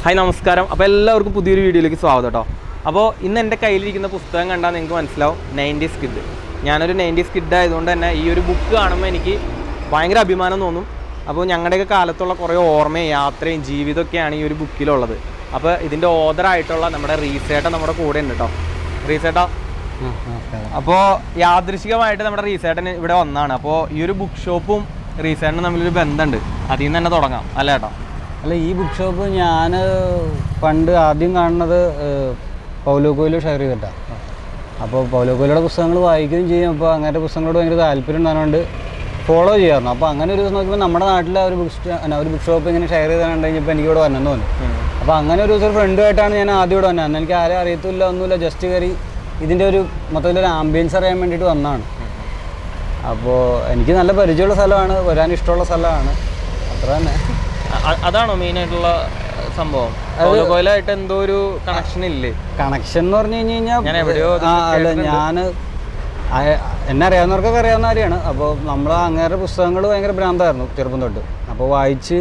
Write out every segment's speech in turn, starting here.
Hi നമസ്കാരം. അപ്പോൾ എല്ലാവർക്കും പുതിയൊരു വീഡിയോയിലേക്ക് സ്വാഗതം കേട്ടോ. അപ്പോൾ ഇന്ന് എൻ്റെ കയ്യിലിരിക്കുന്ന പുസ്തകം കണ്ടാൽ നിങ്ങൾക്ക് മനസ്സിലാവും 90s കിഡ്. ഞാനൊരു 90s കിഡ് ആയതുകൊണ്ട് തന്നെ ഈ ഒരു ബുക്ക് കാണുമ്പോൾ എനിക്ക് ഭയങ്കര അഭിമാനം തോന്നും. അപ്പോൾ ഞങ്ങളുടെയൊക്കെ കാലത്തുള്ള കുറേ ഓർമ്മയും യാത്രയും ജീവിതമൊക്കെയാണ് ഈ ഒരു ബുക്കിലുള്ളത്. അപ്പോൾ ഇതിൻ്റെ ഓഥറായിട്ടുള്ള നമ്മുടെ റീസേട്ടൻ നമ്മുടെ കൂടെ ഉണ്ട് കേട്ടോ. റീസേട്ടാ, അപ്പോൾ യാദൃശികമായിട്ട് നമ്മുടെ റീസേട്ടൻ ഇവിടെ വന്നതാണ്. അപ്പോൾ ഈ ഒരു ബുക്ക് ഷോപ്പും റീസേട്ടനും തമ്മിലൊരു ബന്ധമുണ്ട്. അതിൽ നിന്ന് തന്നെ തുടങ്ങാം അല്ലേ ഏട്ടാ? അല്ല, ഈ ബുക്ക് ഷോപ്പ് ഞാൻ പണ്ട് ആദ്യം കാണുന്നത് പൗലോ കൊയ്ലോ ഷെയർ ചെയ്തിട്ടാണ്. അപ്പോൾ പൗലോ കൊയ്ലോയുടെ പുസ്തകങ്ങൾ വായിക്കുകയും ചെയ്യും. അപ്പോൾ അങ്ങനത്തെ പുസ്തകങ്ങളോട് ഭയങ്കര താല്പര്യം ഉണ്ടായതുകൊണ്ട് ഫോളോ ചെയ്യാറുണ്ട്. അപ്പോൾ അങ്ങനെ ഒരു ദിവസം നോക്കുമ്പോൾ നമ്മുടെ നാട്ടിലെ ഒരു ബുക്ക് ഷോപ്പ് ഇങ്ങനെ ഷെയർ ചെയ്താൽ കഴിഞ്ഞപ്പോൾ എനിക്ക് ഇവിടെ വന്നെന്ന് തോന്നി. അപ്പോൾ അങ്ങനെ ഒരു ദിവസം ഫ്രണ്ടുമായിട്ടാണ് ഞാൻ ആദ്യം ഇവിടെ വന്നത്. അന്ന് എനിക്ക് ആരും അറിയത്തില്ല, ഒന്നുമില്ല, ജസ്റ്റ് കയറി ഇതിൻ്റെ ഒരു മൊത്തത്തിലൊരു ആംബിയൻസ് അറിയാൻ വേണ്ടിയിട്ട് വന്നതാണ്. അപ്പോൾ എനിക്ക് നല്ല പരിചയമുള്ള സ്ഥലമാണ്, വരാൻ ഇഷ്ടമുള്ള സ്ഥലമാണ്, അത്ര തന്നെ. അതാണോ മെയിൻ ആയിട്ടുള്ള സംഭവം? അതുപോലെയായിട്ട് എന്തോ ഒരു കണക്ഷൻ ഇല്ലേ? കണക്ഷൻ എന്ന് പറഞ്ഞു കഴിഞ്ഞാൽ അല്ല, ഞാൻ എന്നെ അറിയാവുന്നവർക്കൊക്കെ അറിയാവുന്ന കാര്യമാണ്. അപ്പോൾ നമ്മൾ അങ്ങേറെ പുസ്തകങ്ങൾ ഭയങ്കര ഭ്രാന്തായിരുന്നു ചെറുപ്പം തൊട്ട്. അപ്പോൾ വായിച്ച്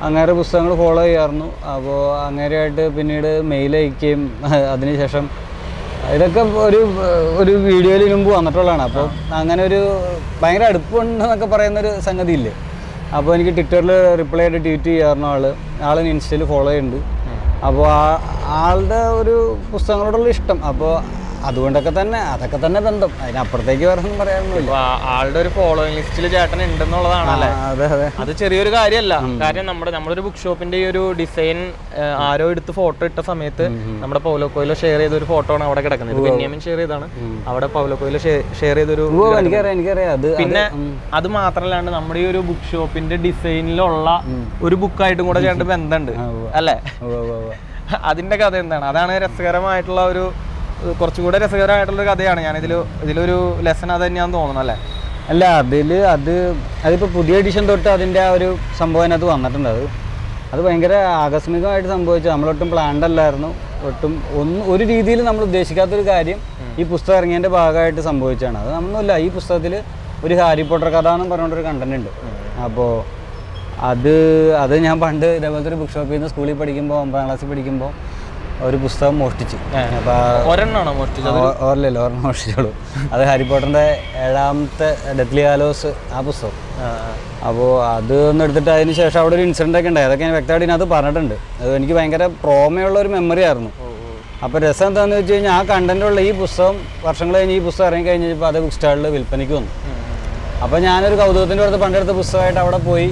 അങ്ങേറെ പുസ്തകങ്ങൾ ഫോളോ ചെയ്യാറുന്നു. അപ്പോൾ അങ്ങേരെയായിട്ട് പിന്നീട് മെയിൽ അയക്കുകയും അതിനുശേഷം ഇതൊക്കെ ഒരു വീഡിയോയിൽ മുമ്പ് വന്നിട്ടുള്ളതാണ്. അപ്പോൾ അങ്ങനെ ഒരു ഭയങ്കര അടുപ്പുണ്ടെന്നൊക്കെ പറയുന്നൊരു സംഗതി ഇല്ലേ. അപ്പോൾ എനിക്ക് ട്വിറ്ററിൽ റിപ്ലൈ ആയിട്ട് ട്വീറ്റ് ചെയ്യാറുണ്ട്. ആളിന് ഇൻസ്റ്റയിൽ ഫോളോ ചെയ്യുന്നുണ്ട്. അപ്പോൾ ആളുടെ ഒരു പുസ്തകങ്ങളോടുള്ള ഇഷ്ടം, അപ്പോൾ അതുകൊണ്ടൊക്കെ തന്നെ അതൊക്കെ തന്നെ ബന്ധം. അതിനപ്പുറത്തേക്ക് വേറെ ഒന്നും പറയാനൊന്നുമില്ല. ആളുടെ ഒരു ഫോളോയിങ് ലിസ്റ്റിൽ ചേട്ടൻ ഉണ്ടെന്നുള്ളതാണല്ലേ? അതെ അതെ, അത് ചെറിയൊരു കാര്യമല്ല. കാര്യം നമ്മളൊരു ബുക്ക് ഷോപ്പിന്റെ ഈ ഒരു ഡിസൈൻ ആരോ എടുത്ത് ഫോട്ടോ ഇട്ട സമയത്ത് നമ്മുടെ പൗലോ കൊയ്ലോ ഷെയർ ചെയ്ത ഒരു ഫോട്ടോ ആണ് അവിടെ കിടക്കുന്നത്. ബെന്യാമിൻ ഷെയർ ചെയ്താണ്, അവിടെ പൗലോ കൊയ്ലോ ഷെയർ ചെയ്തൊരു. എനിക്കറിയാം. പിന്നെ അത് മാത്രമല്ലാണ്ട് നമ്മുടെ ഈ ഒരു ബുക്ക് ഷോപ്പിന്റെ ഡിസൈനിലുള്ള ഒരു ബുക്കായിട്ടും കൂടെ ചേട്ടൻ ബന്ധമുണ്ട് അല്ലേ? അതിന്റെ കഥ എന്താണ്? അതാണ് രസകരമായിട്ടുള്ള ഒരു, കുറച്ചും കൂടെ രസകരമായിട്ടുള്ളൊരു കഥയാണ്. ഇതിലൊരു ലെസൺ അത് തന്നെയാണെന്ന് തോന്നുന്നു അല്ലേ? അല്ല, അതിപ്പോൾ പുതിയ എഡിഷൻ തൊട്ട് അതിൻ്റെ ആ ഒരു സംഭവം അതിനകത്ത് വന്നിട്ടുണ്ട്. അത് ഭയങ്കര ആകസ്മികമായിട്ട് സംഭവിച്ചു. നമ്മളൊട്ടും പ്ലാൻഡ് അല്ലായിരുന്നു. ഒരു രീതിയിൽ നമ്മൾ ഉദ്ദേശിക്കാത്തൊരു കാര്യം ഈ പുസ്തകം ഇറങ്ങിയതിൻ്റെ ഭാഗമായിട്ട് സംഭവിച്ചാണ്. അത് നമ്മളൊന്നുമില്ല, ഈ പുസ്തകത്തിൽ ഒരു ഹാരി പോട്ടർ കഥ എന്നും പറഞ്ഞുകൊണ്ടൊരു കണ്ടന്റ് ഉണ്ട്. അപ്പോൾ അത് ഞാൻ പണ്ട് ഇതേപോലത്തെ ഒരു ബുക്ക് ഷോപ്പിൽ നിന്ന് സ്കൂളിൽ പഠിക്കുമ്പോൾ 9ാം ക്ലാസ്സിൽ പഠിക്കുമ്പോൾ ഒരു പുസ്തകം മോഷ്ടിച്ചു. ഒരെണ്ണം മോഷ്ടിച്ചോളൂ. അത് ഹാരി പോട്ടറിൻ്റെ 7ാമത്തെ ഡെത്ലി ഹാലോസ് ആ പുസ്തകം. അപ്പോൾ അത് ഒന്ന് എടുത്തിട്ട് അതിന് ശേഷം അവിടെ ഒരു ഇൻസിഡൻ്റ് ഒക്കെ ഉണ്ടായി. അതൊക്കെ ഞാൻ വ്യക്തമായിട്ട് ഇതിനകത്ത് പറഞ്ഞിട്ടുണ്ട്. അത് എനിക്ക് ഭയങ്കര പ്രോമയുള്ള ഒരു മെമ്മറി ആയിരുന്നു. അപ്പോൾ രസം എന്താണെന്ന് വെച്ച് കഴിഞ്ഞാൽ ആ കണ്ടന്റുള്ള ഈ പുസ്തകം വർഷങ്ങൾ കഴിഞ്ഞ് ഈ പുസ്തകം ഇറങ്ങി കഴിഞ്ഞപ്പോൾ അത് ബുക്ക് സ്റ്റാളിൽ വിൽപ്പനയ്ക്ക് വന്നു. അപ്പോൾ ഞാനൊരു കൗതുകത്തിൻ്റെ അടുത്ത് പണ്ടെടുത്ത പുസ്തകമായിട്ട് അവിടെ പോയി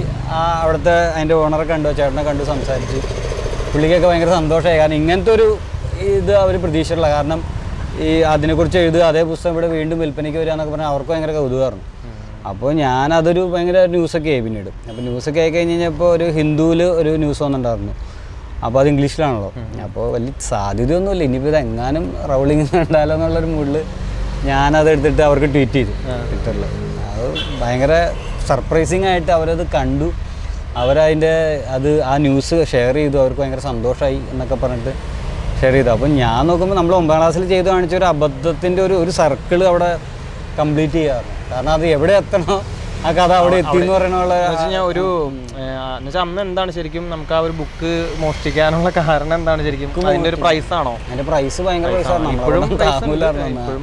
അവിടുത്തെ അതിൻ്റെ ഓണറെ കണ്ടു, ചേട്ടനെ കണ്ടു, സംസാരിച്ച്. പുള്ളിക്കൊക്കെ ഭയങ്കര സന്തോഷമായി. കാരണം ഇങ്ങനത്തെ ഒരു ഇത് അവർ പ്രതീക്ഷിച്ചിട്ടില്ല. കാരണം ഈ അതിനെക്കുറിച്ച് എഴുതുക, അതേ പുസ്തകം ഇവിടെ വീണ്ടും വിൽപ്പനയ്ക്ക് വരിക എന്നൊക്കെ പറഞ്ഞാൽ അവർക്ക് ഭയങ്കര കൗതുകമായിരുന്നു. അപ്പോൾ ഞാനതൊരു ഭയങ്കര ന്യൂസൊക്കെ ആയി പിന്നീട്. അപ്പോൾ ന്യൂസൊക്കെ ആയി കഴിഞ്ഞ് കഴിഞ്ഞപ്പോൾ ഒരു ഹിന്ദുവിൽ ഒരു ന്യൂസ് വന്നിട്ടുണ്ടായിരുന്നു. അപ്പോൾ അത് ഇംഗ്ലീഷിലാണല്ലോ. അപ്പോൾ വലിയ സാധ്യതയൊന്നുമില്ല, ഇനിയിപ്പോൾ ഇത് എങ്ങാനും റൗളിങ് ഉണ്ടാലോ എന്നുള്ളൊരു മൂഡിൽ ഞാനതെടുത്തിട്ട് അവർക്ക് ട്വീറ്റ് ചെയ്തു ട്വിറ്ററിൽ. അത് ഭയങ്കര സർപ്രൈസിങ് ആയിട്ട് അവരത് കണ്ടു. ആ ന്യൂസ് ഷെയർ ചെയ്തു. അവർക്ക് ഭയങ്കര സന്തോഷമായി എന്നൊക്കെ പറഞ്ഞിട്ട് ഷെയർ ചെയ്തു. അപ്പം ഞാൻ നോക്കുമ്പോൾ നമ്മൾ 9ാം ക്ലാസ്സിൽ ചെയ്ത് കാണിച്ച ഒരു അബദ്ധത്തിൻ്റെ ഒരു സർക്കിൾ അവിടെ കംപ്ലീറ്റ് ചെയ്യാറുണ്ട്. കാരണം അത് എവിടെ എത്തണോ ആ കഥ അവിടെ എത്തി എന്ന് പറയണുള്ള അന്ന് എന്താണ് ശരിക്കും നമുക്ക് ആ ഒരു ബുക്ക് മോഷ്ടിക്കാനുള്ള കാരണം എന്താണ് ശരിക്കും? അതിന്റെ ഒരു പ്രൈസ് ആണോ? അതിന്റെ പ്രൈസ് ഭയങ്കര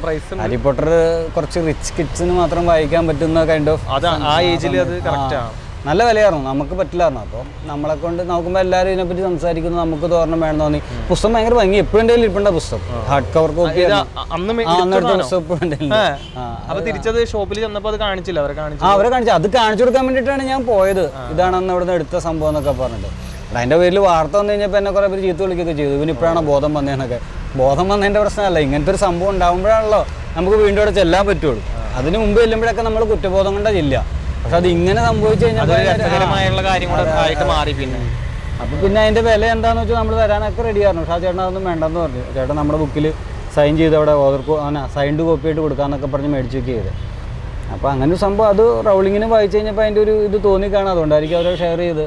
പ്രൈസാണ്. ഹാരി പോട്ടർ കുറച്ച് റിച്ച് കിഡ്സിന് മാത്രം വായിക്കാൻ പറ്റുന്ന കൈൻഡ് ഓഫ്, ആ ഏജിൽ അത് കറക്റ്റ് ആണ്. നല്ല വിലയായിരുന്നു, നമുക്ക് പറ്റില്ലായിരുന്നു. അപ്പോൾ നമ്മളെ കൊണ്ട് നോക്കുമ്പോൾ എല്ലാവരും ഇതിനെപ്പറ്റി സംസാരിക്കുന്നു, നമുക്ക് തോരണം വേണം തോന്നി. പുസ്തകം ഭയങ്കര ഭംഗി, എപ്പോഴും എൻ്റെ ഇരിപ്പുണ്ട് പുസ്തകം. ഹാർഡ് കവർ കോപ്പി തിരിച്ചത് ഷോപ്പിൽ ചെന്നപ്പോൾ അത് കാണിച്ചില്ല, അവരെ കാണിച്ചു. അത് കാണിച്ചു കൊടുക്കാൻ വേണ്ടിയിട്ടാണ് ഞാൻ പോയത്. ഇതാണെന്ന് ഇവിടുന്ന് എടുത്ത സംഭവം എന്നൊക്കെ പറഞ്ഞിട്ട്. അതിൻ്റെ പേരിൽ വാർത്ത വന്നു കഴിഞ്ഞപ്പോൾ എന്നെ കുറേ പേര് ചീത്ത വിളിക്കുകയൊക്കെ ചെയ്തു. ഇവനിപ്പോഴാണ് ബോധം വന്നതെന്നൊക്കെ. ബോധം വന്നതിൻ്റെ പ്രശ്നമല്ല, ഇങ്ങനത്തെ ഒരു സംഭവം ഉണ്ടാകുമ്പോഴാണല്ലോ നമുക്ക് വീണ്ടും അവിടെ ചെല്ലാൻ പറ്റുള്ളൂ. അതിന് മുമ്പ് ചെല്ലുമ്പോഴൊക്കെ നമ്മൾ കുറ്റബോധം കൊണ്ടാ ചെല്ലുക. പക്ഷെ അത് ഇങ്ങനെ സംഭവിച്ചു കഴിഞ്ഞാൽ അപ്പൊ പിന്നെ അതിന്റെ വില എന്താന്ന് വെച്ചാൽ നമ്മൾ തരാനൊക്കെ റെഡിയായിരുന്നു. പക്ഷെ ആ ചേട്ടൻ അതൊന്നും വേണ്ടെന്ന് പറഞ്ഞു. ചേട്ടൻ നമ്മുടെ ബുക്കിൽ സൈൻ ചെയ്ത് അവിടെ സൈൻഡ് കോപ്പി ആയിട്ട് കൊടുക്കാന്നൊക്കെ പറഞ്ഞ് മേടിച്ചൊക്കെ ചെയ്ത്. അപ്പോൾ അങ്ങനെ ഒരു സംഭവം അത് റൗളിങ്ങിന് വായിച്ചു കഴിഞ്ഞപ്പോൾ അതിൻ്റെ ഒരു ഇത് തോന്നിക്കാണും. അതുകൊണ്ടായിരിക്കും അവരെ ഷെയർ ചെയ്ത്.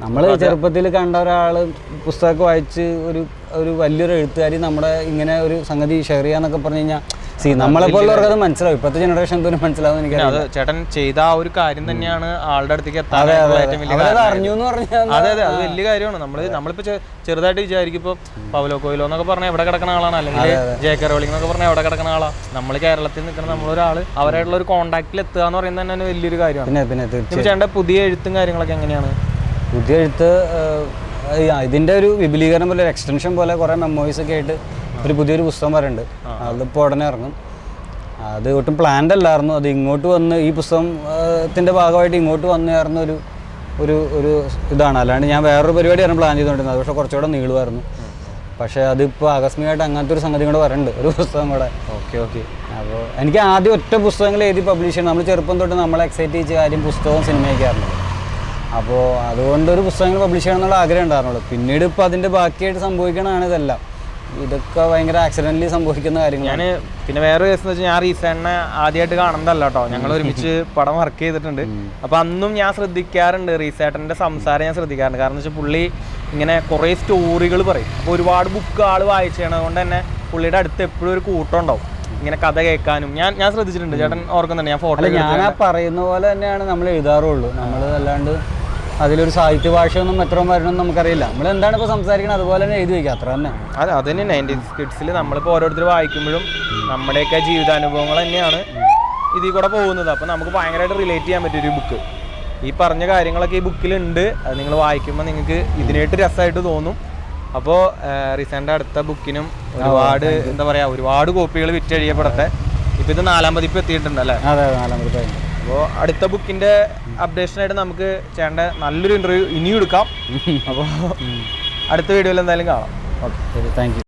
നമ്മൾ ചെറുപ്പത്തിൽ കണ്ട ഒരാൾ പുസ്തകമൊക്കെ വായിച്ച് ഒരു വലിയൊരു എഴുത്തുകാരി നമ്മുടെ ഇങ്ങനെ ഒരു സംഗതി ഷെയർ ചെയ്യാന്നൊക്കെ പറഞ്ഞു കഴിഞ്ഞാൽ നമ്മളെപ്പോലുള്ളവർക്ക് അത് മനസ്സിലാവും. ഇപ്പോഴത്തെ ജനറേഷൻ എന്തോരം മനസ്സിലാവും എനിക്ക്. അത് ചേട്ടൻ ചെയ്ത ആ ഒരു കാര്യം തന്നെയാണ് ആളുടെ അടുത്തേക്ക് എത്താനായിട്ടുള്ള ഏറ്റവും വലിയ അതെ അതെ, അത് വലിയ കാര്യമാണ്. നമ്മളിപ്പോ ചെറുതായിട്ട് വിചാരിക്കും ഇപ്പോൾ പൗലോ കൊയ്ലോ എന്നൊക്കെ പറഞ്ഞാൽ എവിടെ കിടക്കുന്ന ആളാണ്, അല്ലെങ്കിൽ ജെ.കെ. റോളിംഗ് എന്നൊക്കെ പറഞ്ഞാൽ എവിടെ കിടക്കുന്ന ആളാണ്. നമ്മൾ കേരളത്തിൽ നിൽക്കുന്ന നമ്മളൊരാൾ അവരായിട്ടുള്ള ഒരു കോൺടാക്റ്റിൽ എത്തുക എന്ന് പറയുന്നത് തന്നെ വലിയൊരു കാര്യമാണ്. പിന്നെ ചേട്ടൻ്റെ പുതിയ എഴുത്തും കാര്യങ്ങളൊക്കെ എങ്ങനെയാണ്? പുതിയ എഴുത്ത് ഇതിൻ്റെ ഒരു വിപുലീകരണം പോലെ, ഒരു എക്സ്റ്റൻഷൻ പോലെ കുറേ മെമ്മോയിസ് ഒക്കെ ആയിട്ട് ഒരു പുതിയൊരു പുസ്തകം പറയുന്നുണ്ട്. അതിപ്പോൾ ഉടനെ ഇറങ്ങും. അത് ഒട്ടും പ്ലാൻഡ് അല്ലായിരുന്നു. അത് ഇങ്ങോട്ട് വന്ന് ഈ പുസ്തകത്തിൻ്റെ ഭാഗമായിട്ട് ഇങ്ങോട്ട് വന്നു ചേർന്ന ഒരു ഇതാണ്. അല്ലാണ്ട് ഞാൻ വേറൊരു പരിപാടിയാണ് പ്ലാൻ ചെയ്തുകൊണ്ടിരുന്നത്. അത് പക്ഷേ കുറച്ചുകൂടെ നീളുമായിരുന്നു. പക്ഷേ അതിപ്പോൾ ആകസ്മികമായിട്ട് അങ്ങനത്തെ ഒരു സംഗതി കൂടെ വരുന്നുണ്ട്, ഒരു പുസ്തകം കൂടെ. ഓക്കെ. അപ്പോൾ എനിക്ക് ആദ്യം ഒറ്റ പുസ്തകങ്ങൾ എഴുതി പബ്ലിഷ് ചെയ്യണം. നമ്മൾ ചെറുപ്പം തൊട്ട് നമ്മളെ എക്സൈറ്റ് ചെയ്യിച്ച കാര്യം പുസ്തകവും സിനിമയൊക്കെയായിരുന്നു. അപ്പോൾ അതുകൊണ്ടൊരു പുസ്തകങ്ങൾ പബ്ലിഷ് ചെയ്യണം എന്നുള്ള ആഗ്രഹം ഉണ്ടായിരുന്നുള്ളൂ. പിന്നീട് ഇപ്പോൾ അതിൻ്റെ ബാക്കിയായിട്ട് സംഭവിക്കണതാണ് ഇതെല്ലാം. ഇതൊക്കെ ഭയങ്കര ആക്സിഡൻ്റലി സംഭവിക്കുന്ന കാര്യങ്ങൾ. ഞാൻ പിന്നെ വേറെ കേസ് എന്ന് വെച്ചാൽ ഞാൻ റീസെൻറ്റിനെ ആദ്യമായിട്ട് കാണുന്നതല്ല കേട്ടോ. ഞങ്ങൾ ഒരുമിച്ച് പടം വർക്ക് ചെയ്തിട്ടുണ്ട്. അപ്പോൾ അന്നും ഞാൻ ശ്രദ്ധിക്കാറുണ്ട്, റീസേട്ടൻ്റെ സംസാരം ഞാൻ ശ്രദ്ധിക്കാറുണ്ട്. കാരണം എന്ന് വെച്ചാൽ പുള്ളി ഇങ്ങനെ കുറേ സ്റ്റോറികൾ പറയും. അപ്പോൾ ഒരുപാട് ബുക്ക് ആൾ വായിച്ചത് കൊണ്ട് തന്നെ പുള്ളിയുടെ അടുത്ത് എപ്പോഴും ഒരു കൂട്ടം ഉണ്ടാവും ഇങ്ങനെ കഥ കേൾക്കാനും. ഞാൻ ശ്രദ്ധിച്ചിട്ടുണ്ട്. ചേട്ടൻ ഓർക്കുന്നുണ്ട്, ഞാൻ ഫോട്ടോ ഞാൻ പറയുന്ന പോലെ തന്നെയാണ് നമ്മൾ എഴുതാറുള്ളൂ. നമ്മൾ അല്ലാണ്ട് അതിലൊരു സാഹിത്യ ഭാഷയൊന്നും എത്രയും വരണമെന്ന് നമുക്കറിയില്ല. നമ്മൾ എന്താണ് ഇപ്പോൾ സംസാരിക്കുന്നത് അതുപോലെ തന്നെ എഴുതി വയ്ക്കുക, അത്ര തന്നെ. അത് തന്നെ 90s കിഡ്സിൽ നമ്മളിപ്പോൾ ഓരോരുത്തർ വായിക്കുമ്പോഴും നമ്മുടെയൊക്കെ ജീവിതാനുഭവങ്ങൾ തന്നെയാണ് ഇതിൽ കൂടെ പോകുന്നത്. അപ്പോൾ നമുക്ക് ഭയങ്കരമായിട്ട് റിലേറ്റ് ചെയ്യാൻ പറ്റിയൊരു ബുക്ക്. ഈ പറഞ്ഞ കാര്യങ്ങളൊക്കെ ഈ ബുക്കിലുണ്ട്. അത് നിങ്ങൾ വായിക്കുമ്പോൾ നിങ്ങൾക്ക് ഇതിനായിട്ട് രസമായിട്ട് തോന്നും. അപ്പോൾ റീസെൻ്റ് അടുത്ത ബുക്കിനും ഒരുപാട് എന്താ പറയുക, ഒരുപാട് കോപ്പികൾ വിറ്റഴിയപ്പെടട്ടെ. ഇപ്പോൾ ഇത് 4ാം പതിപ്പ് എത്തിയിട്ടുണ്ട് അല്ലേ? അതെ, 4ാം പതിപ്പ്. അപ്പോൾ അടുത്ത ബുക്കിൻ്റെ അപ്ഡേഷനായിട്ട് നമുക്ക് ചെയ്യേണ്ട നല്ലൊരു ഇൻ്റർവ്യൂ ഇനിയും എടുക്കാം. അപ്പോൾ അടുത്ത വീഡിയോയിൽ എന്തായാലും കാണാം. Okay, thank you.